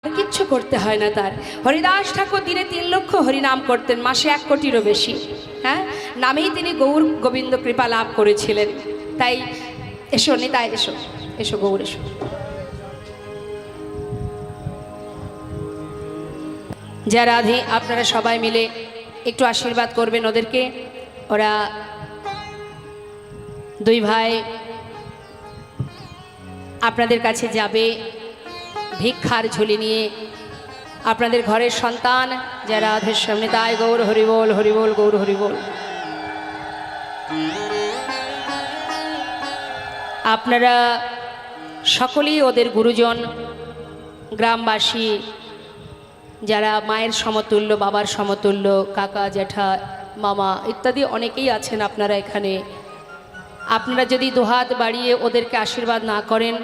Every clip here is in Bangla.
কিচ্ছু করতে হয় না তার। হরিদাস ঠাকুর দিনে 3 লক্ষ হরিনাম করতেন, মাসে 1 কোটিরও বেশি। হ্যাঁ, নামেই তিনি গৌর গোবিন্দ কৃপা লাভ করেছিলেন। তাই এসো নিতাই, এসো এসো গৌর এসো। যা রাধে, আপনারা সবাই মিলে একটু আশীর্বাদ করবেন ওদেরকে। ওরা 2 ভাই আপনাদের কাছে যাবে ভিক্ষার ঝুলি নিয়ে। আপনাদের ঘরের সন্তান যারা রাধের সামনে, তাই গৌর হরিবোল হরিবোল গৌর হরিবোল। আপনারা সকলেই ওদের গুরুজন, গ্রামবাসী যারা মায়ের সমতুল্য, বাবার সমতুল্য, কাকা জ্যাঠা মামা ইত্যাদি অনেকেই আছেন আপনারা এখানে। আপনারা যদি দুহাত বাড়িয়ে ওদেরকে আশীর্বাদ না করেন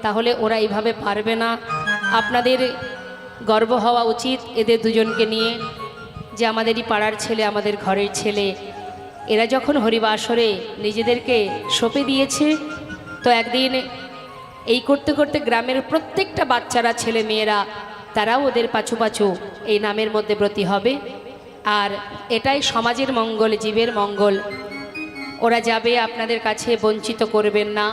তাহলে ওরা এইভাবে পারবে না। আপনাদের গর্ব হওয়া উচিত এদের দুজনকে নিয়ে, যে আমাদেরই পাড়ার ছেলে, আমাদের ঘরের ছেলে। এরা যখন হরিবাসরে নিজেদেরকে সঁপে দিয়েছে, তো একদিন এই করতে করতে গ্রামের প্রত্যেকটা বাচ্চারা, ছেলে মেয়েরা, তারাও ওদের পাছু পাছু এই নামের মধ্যে ব্রতী হবে। আর এটাই সমাজের মঙ্গল, জীবের মঙ্গল। ওরা যাবে, আপনাদের কাছে বঞ্চিত করবেন না।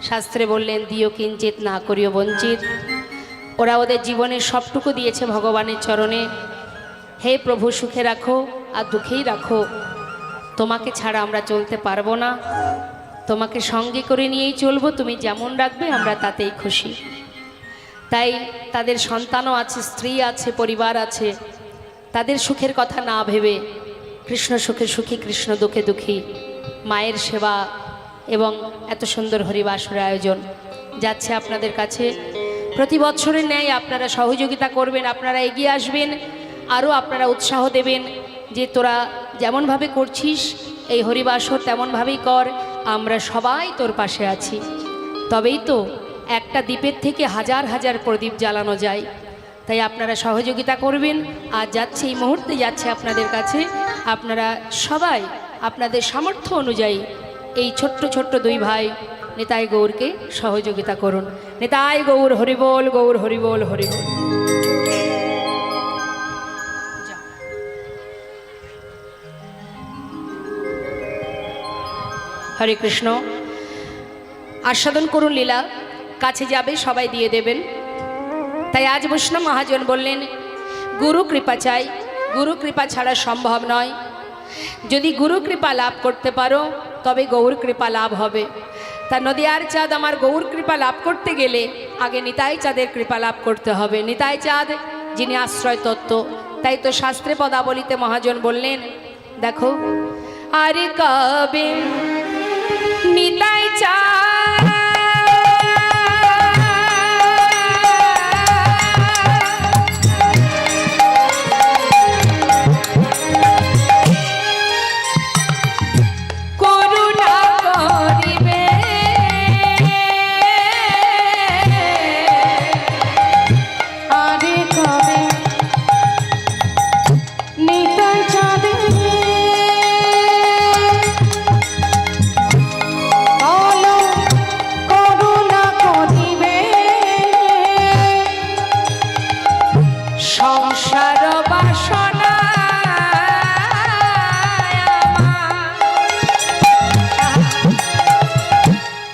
শাস্ত্রে বললেন দিও কিঞ্চিত না করিও বঞ্চিত। ওরা ওদের জীবনের সবটুকু দিয়েছে ভগবানের চরণে। হে প্রভু, সুখে রাখো আর দুঃখেই রাখো, তোমাকে ছাড়া আমরা চলতে পারবো না, তোমাকে সঙ্গে করে নিয়েই চলবো, তুমি যেমন রাখবে আমরা তাতেই খুশি। তাই তাদের সন্তানও আছে, স্ত্রী আছে, পরিবার আছে। তাদের সুখের কথা না ভেবে কৃষ্ণ সুখে সুখী, কৃষ্ণ দুঃখে দুঃখী, মায়ের সেবা এবং এত সুন্দর হরিবাসরের আয়োজন যাচ্ছে আপনাদের কাছে। প্রতি বছরের ন্যায় আপনারা সহযোগিতা করবেন, আপনারা এগিয়ে আসবেন, আরও আপনারা উৎসাহ দেবেন যে তোরা যেমনভাবে করছিস এই হরিবাসর তেমনভাবেই কর, আমরা সবাই তোর পাশে আছি। তবেই তো একটা দ্বীপের থেকে হাজার হাজার প্রদীপ জ্বালানো যায়। তাই আপনারা সহযোগিতা করবেন। আর যাচ্ছে, এই মুহূর্তে যাচ্ছে আপনাদের কাছে। আপনারা সবাই আপনাদের সামর্থ্য অনুযায়ী এই ছোট্ট ছোট্ট 2 ভাই নিতাই গৌরকে সহযোগিতা করুন। নিতাই গৌর হরিবোল গৌর হরিবোল হরিবোল। হরে কৃষ্ণ। আস্বাদন করুন লীলা, কাছে যাবে সবাই দিয়ে দেবেন। তাই আজ বৈষ্ণব মহাজন বললেন গুরু কৃপা চাই, গুরু কৃপা ছাড়া সম্ভব নয়। যদি গুরু কৃপা লাভ করতে পারো তবে গৌর কৃপা লাভ হবে। তা নদিয়ার চাঁদ আমার গৌর কৃপা লাভ করতে গেলে আগে নিতাই চাঁদের কৃপা লাভ করতে হবে। নিতাই চাঁদ যিনি আশ্রয় তত্ত্ব। তাই তো শাস্ত্রে পদাবলিতে মহাজন বললেন, দেখো আরে কবে নিতাই চাঁদ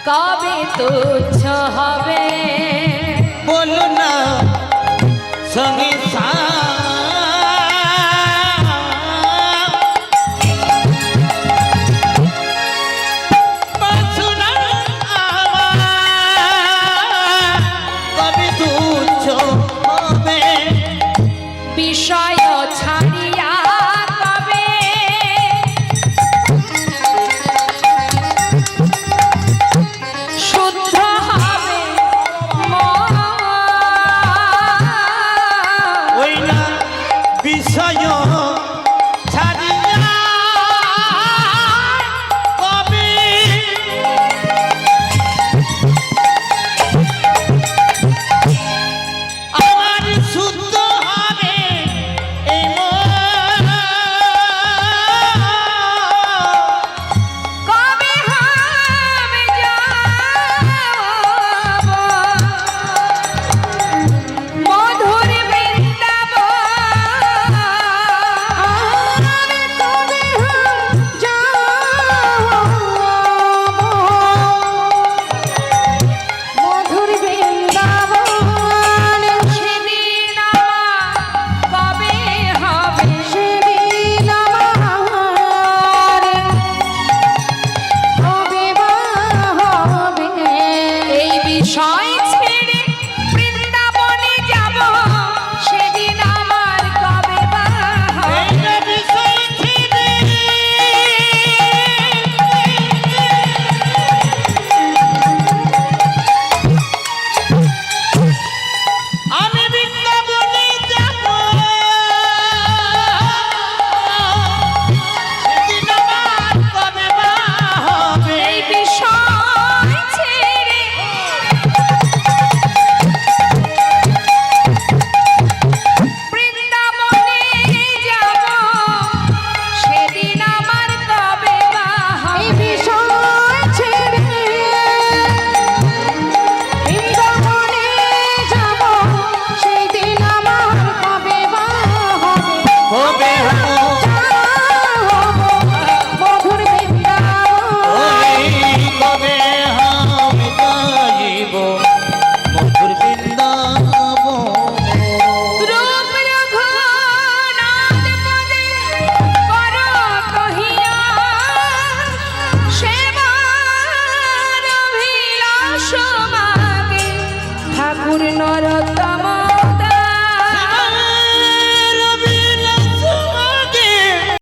কবে তুচ্ছ হবে